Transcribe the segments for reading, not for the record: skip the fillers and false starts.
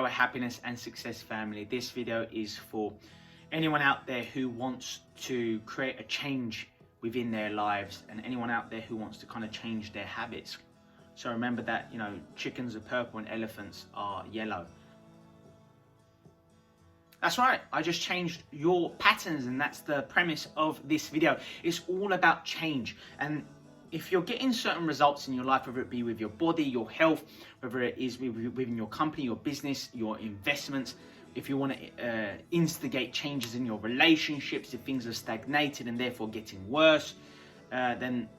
Happiness and Success family. This video is for anyone out there who wants to create a change within their lives and anyone out there who wants to kind of change their habits. So remember that, you know, chickens are purple and elephants are yellow. That's right, I just changed your patterns, and that's the premise of this video. It's all about change. And if you're getting certain results in your life, whether it be with your body, your health, whether it is within your company, your business, your investments, if you want to instigate changes in your relationships, if things are stagnated and therefore getting worse, then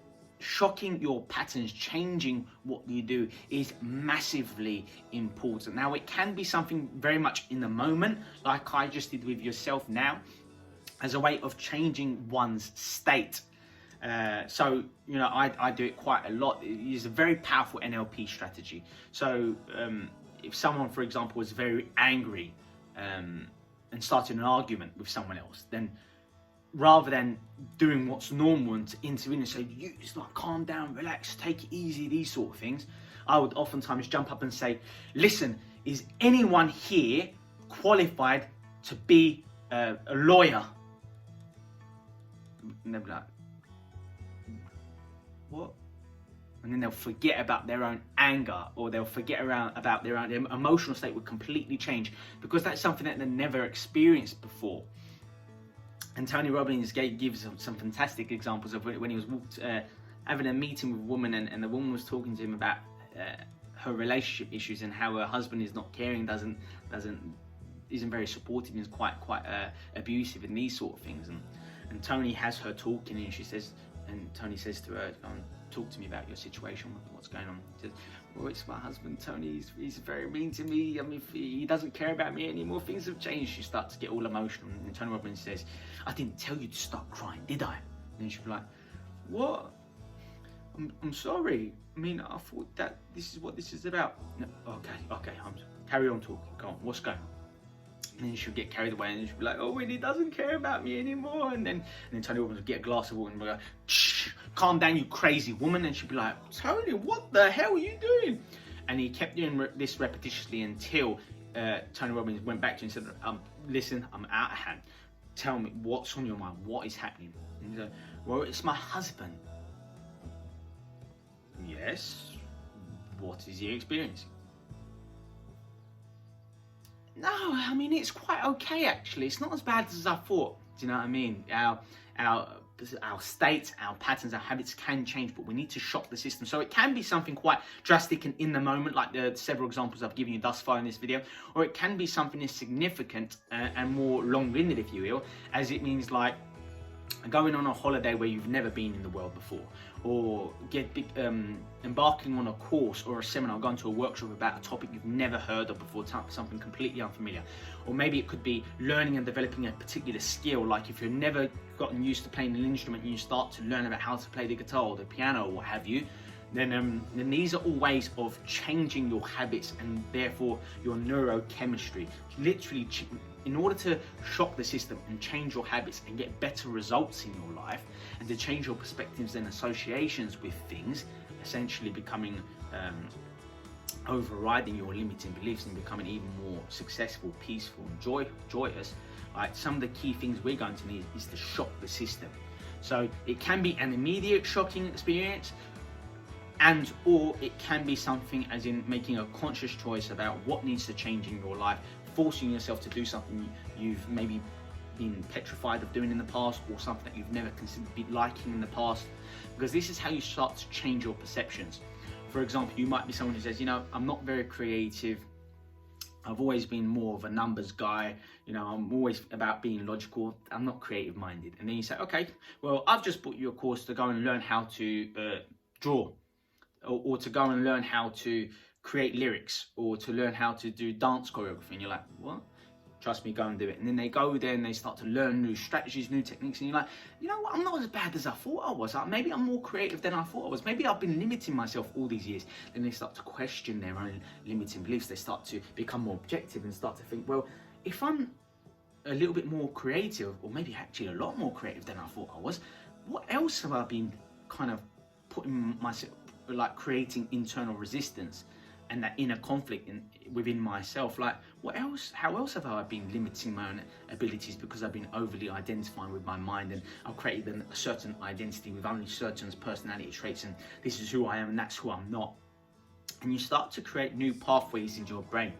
shocking your patterns, changing what you do is massively important. Now, it can be something very much in the moment, like I just did with yourself now, as a way of changing one's state. So, you know, I do it quite a lot. It is a very powerful NLP strategy. So if someone, for example, was very angry and started an argument with someone else, then rather than doing what's normal and to intervene and say, you just like calm down, relax, take it easy, these sort of things, I would oftentimes jump up and say, listen, is anyone here qualified to be a lawyer? And they'll be like, what? And then they'll forget about their own anger, or they'll forget about their emotional state would completely change, because that's something that they never experienced before. And Tony Robbins gives some fantastic examples of when he was having a meeting with a woman, and the woman was talking to him about her relationship issues and how her husband is not caring, isn't very supportive, and is quite abusive and these sort of things. And Tony has her talking, and Tony says to her, talk to me about your situation, what's going on. He says, well, it's my husband, Tony, he's very mean to me. I mean, he doesn't care about me anymore. Things have changed. She starts to get all emotional, and Tony Robbins says, I didn't tell you to stop crying, did I? And then she'll be like, what? I'm sorry. I mean, I thought that this is what this is about. No, okay, carry on talking. Go on, what's going on? And then she'll get carried away, and she'll be like, oh, he doesn't care about me anymore. And then Tony Robbins will get a glass of water and be like, shh, calm down, you crazy woman. And she'll be like, Tony, what the hell are you doing? And he kept doing this repetitiously until Tony Robbins went back to him and said, listen, I'm out of hand. Tell me, what's on your mind? What is happening? And he's like, well, it's my husband. Yes, what is he experiencing? No, I mean, it's quite okay, actually. It's not as bad as I thought. Do you know what I mean? Our states, our patterns, our habits can change, but we need to shock the system. So it can be something quite drastic and in the moment, like the several examples I've given you thus far in this video, or it can be something as significant and more long-winded, if you will, as it means like going on a holiday where you've never been in the world before, or embarking on a course or a seminar, going to a workshop about a topic you've never heard of before, something completely unfamiliar. Or maybe it could be learning and developing a particular skill, like if you've never gotten used to playing an instrument and you start to learn about how to play the guitar or the piano or what have you, then these are all ways of changing your habits and therefore your neurochemistry. Literally, in order to shock the system and change your habits and get better results in your life, and to change your perspectives and associations with things, essentially becoming overriding your limiting beliefs and becoming even more successful, peaceful and joyous, right? Some of the key things we're going to need is to shock the system. So it can be an immediate shocking experience, and or it can be something as in making a conscious choice about what needs to change in your life, forcing yourself to do something you've maybe been petrified of doing in the past, or something that you've never considered liking in the past, because this is how you start to change your perceptions. For example, you might be someone who says, you know, I'm not very creative, I've always been more of a numbers guy, you know, I'm always about being logical, I'm not creative minded. And then you say, okay, well, I've just bought you a course to go and learn how to draw, or to go and learn how to create lyrics, or to learn how to do dance choreography. And you're like, what? Trust me, go and do it. And then they go there and they start to learn new strategies, new techniques, and you're like, you know what, I'm not as bad as I thought I was. Maybe I'm more creative than I thought I was. Maybe I've been limiting myself all these years. Then they start to question their own limiting beliefs. They start to become more objective and start to think, well, if I'm a little bit more creative, or maybe actually a lot more creative than I thought I was, what else have I been kind of putting myself, like creating internal resistance and that inner conflict within myself, like how else have I been limiting my own abilities because I've been overly identifying with my mind, and I've created a certain identity with only certain personality traits, and this is who I am and that's who I'm not. And you start to create new pathways in your brain.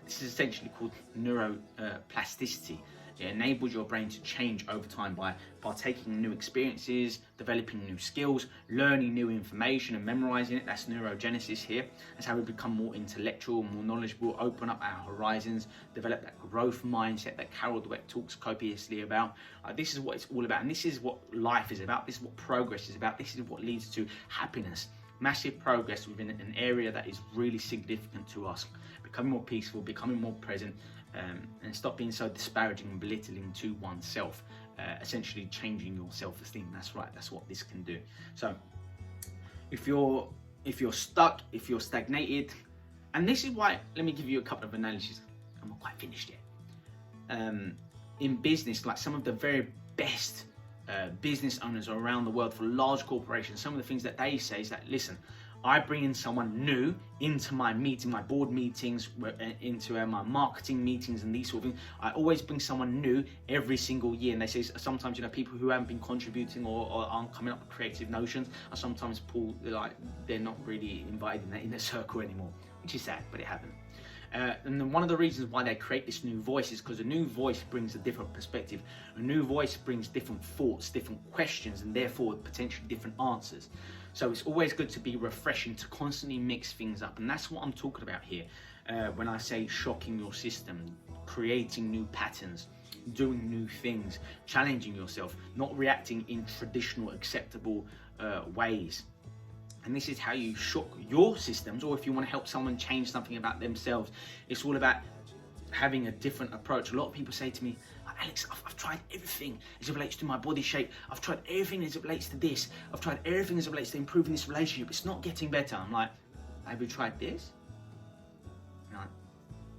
This is essentially called neuroplasticity. It enables your brain to change over time by partaking in new experiences, developing new skills, learning new information and memorizing it. That's neurogenesis here. That's how we become more intellectual, more knowledgeable, open up our horizons, develop that growth mindset that Carol Dweck talks copiously about. This is what it's all about, and this is what life is about. This is what progress is about. This is what leads to happiness. Massive progress within an area that is really significant to us. Becoming more peaceful, becoming more present, and stop being so disparaging and belittling to oneself. Essentially changing your self-esteem. That's right, that's what this can do. So if you're stuck, if you're stagnated, and this is why, let me give you a couple of analogies. I'm not quite finished yet. In business, like some of the very best business owners around the world for large corporations, some of the things that they say is that, listen, I bring in someone new into my meeting, my board meetings, into my marketing meetings and these sort of things. I always bring someone new every single year. And they say sometimes, you know, people who haven't been contributing or aren't coming up with creative notions are sometimes like they're not really invited in the circle anymore, which is sad, but it happened. And then one of the reasons why they create this new voice is because a new voice brings a different perspective. A new voice brings different thoughts, different questions, and therefore potentially different answers. So it's always good to be refreshing, to constantly mix things up. And that's what I'm talking about here when I say shocking your system, creating new patterns, doing new things, challenging yourself, not reacting in traditional acceptable ways. And this is how you shock your systems, or if you want to help someone change something about themselves, it's all about having a different approach. A lot of people say to me, Alex, I've tried everything as it relates to my body shape. I've tried everything as it relates to this. I've tried everything as it relates to improving this relationship. It's not getting better. I'm like, have you tried this? Like,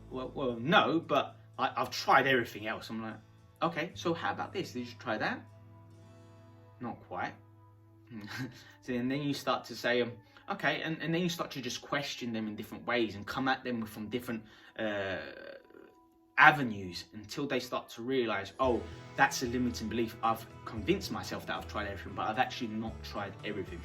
well, no, but I've tried everything else. I'm like, okay, so how about this? Did you try that? Not quite. So, and then you start to say, okay, and then you start to just question them in different ways and come at them from different avenues until they start to realize, oh, that's a limiting belief. I've convinced myself that I've tried everything, but I've actually not tried everything.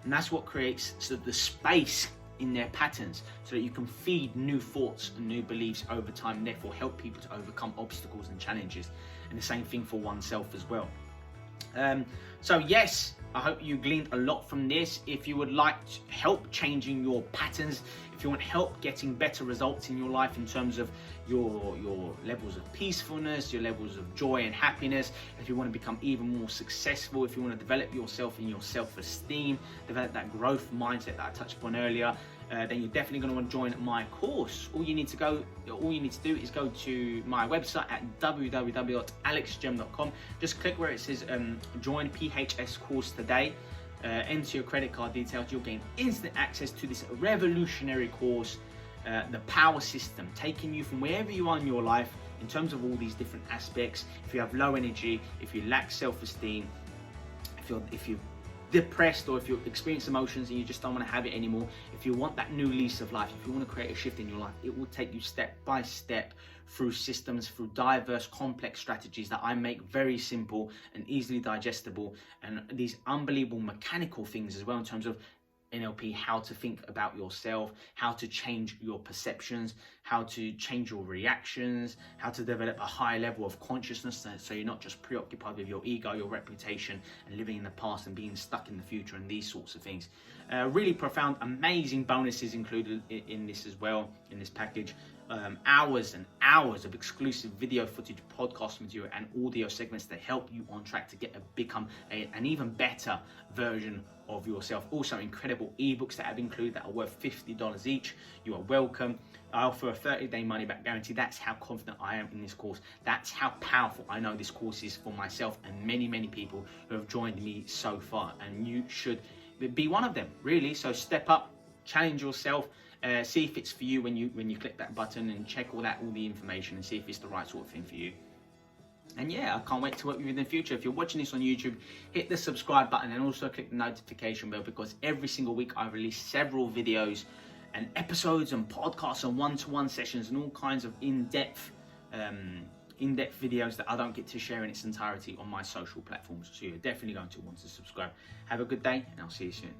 And that's what creates the space in their patterns so that you can feed new thoughts and new beliefs over time, and therefore help people to overcome obstacles and challenges. And the same thing for oneself as well. So yes, I hope you gleaned a lot from this. If you would like help changing your patterns, if you want help getting better results in your life in terms of your levels of peacefulness, your levels of joy and happiness, if you want to become even more successful, if you want to develop yourself in your self-esteem, develop that growth mindset that I touched upon earlier, then you're definitely going to want to join my course. All you need to do is go to my website at www.alexgem.com. Just click where it says join PHS course today. Enter your credit card details. You'll gain instant access to this revolutionary course, the power system, taking you from wherever you are in your life in terms of all these different aspects. If you have low energy, if you lack self-esteem, if you're depressed, or if you experience emotions and you just don't want to have it anymore, if you want that new lease of life, if you want to create a shift in your life, it will take you step by step through systems, through diverse complex strategies that I make very simple and easily digestible, and these unbelievable mechanical things as well in terms of NLP, how to think about yourself, how to change your perceptions, how to change your reactions, how to develop a high level of consciousness so you're not just preoccupied with your ego, your reputation, and living in the past and being stuck in the future and these sorts of things. Really profound, amazing bonuses included in this as well, in this package. Hours and hours of exclusive video footage, podcast material, and audio segments to help you on track to become an even better version of yourself. Also, incredible ebooks that I've included that are worth $50 each. You are welcome. I offer a 30-day money-back guarantee. That's how confident I am in this course. That's how powerful I know this course is for myself and many, many people who have joined me so far. And you should be one of them, really. So step up, challenge yourself. See if it's for you when you click that button, and check all the information and see if it's the right sort of thing for you. And yeah, I can't wait to work with you in the future. If you're watching this on YouTube, hit the subscribe button and also click the notification bell, because every single week I release several videos and episodes and podcasts and one-to-one sessions and all kinds of in-depth videos that I don't get to share in its entirety on my social platforms. So you're definitely going to want to subscribe. Have a good day, and I'll see you soon.